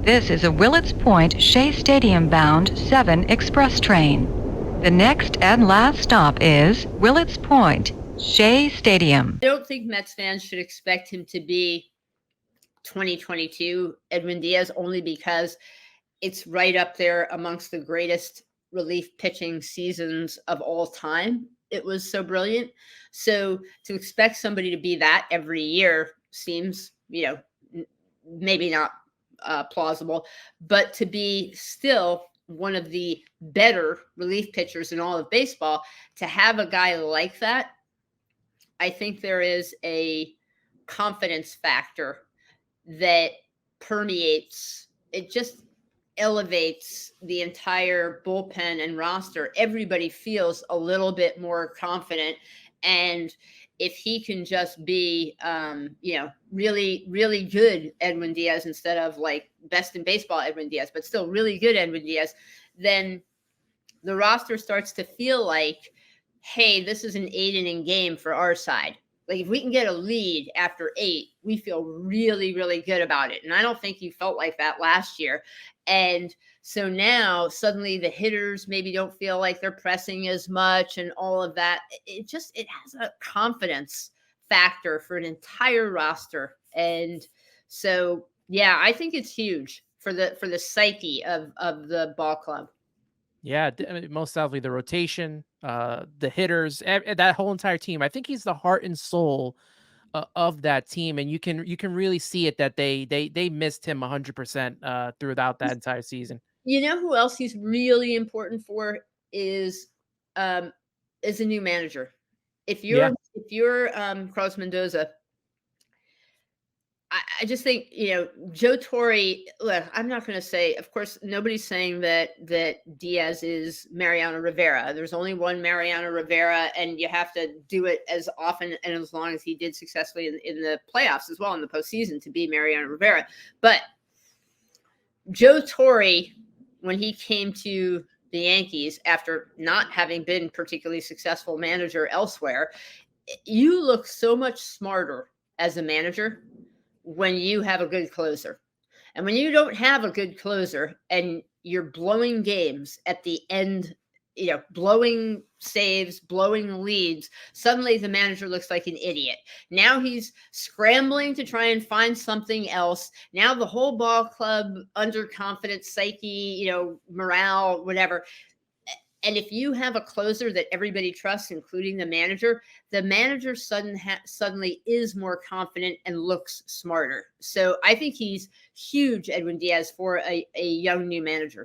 This is a Willets Point Shea Stadium bound 7 express train. The next and last stop is Willets Point, Shea Stadium. I don't think Mets fans should expect him to be 2022 Edwin Diaz, only because it's right up there amongst the greatest relief pitching seasons of all time. It was so brilliant. So to expect somebody to be that every year seems, maybe not plausible, but to be still one of the better relief pitchers in all of baseball, to have a guy like that, I think there is a confidence factor that permeates. It just elevates the entire bullpen and roster. Everybody feels a little bit more confident. And if he can just be, really, really good Edwin Diaz instead of like best in baseball Edwin Diaz, but still really good Edwin Diaz, then the roster starts to feel like, hey, this is an 8-inning game for our side. Like if we can get a lead after 8, we feel really, really good about it. And I don't think you felt like that last year. And so now suddenly the hitters maybe don't feel like they're pressing as much and all of that. It has a confidence factor for an entire roster. And so, yeah, I think it's huge for the psyche of the ball club. Yeah, most definitely the rotation, the hitters, that whole entire team. I think he's the heart and soul of that team, and you can really see it that they missed him 100% throughout that entire season. You know who else he's really important for is a new manager. If you're Carlos Mendoza, I just think, Joe Torre, look, I'm not going to say, of course, nobody's saying that Diaz is Mariano Rivera. There's only one Mariano Rivera, and you have to do it as often and as long as he did successfully in the playoffs as well, in the postseason, to be Mariano Rivera. But Joe Torre, when he came to the Yankees after not having been particularly successful manager elsewhere, you look so much smarter as a manager when you have a good closer. And when you don't have a good closer and you're blowing games at the end, blowing saves, blowing leads, suddenly the manager looks like an idiot. Now he's scrambling to try and find something else. Now the whole ball club, underconfident psyche, morale, whatever. And if you have a closer that everybody trusts, including the manager suddenly is more confident and looks smarter. So I think he's huge, Edwin Diaz, for a young new manager.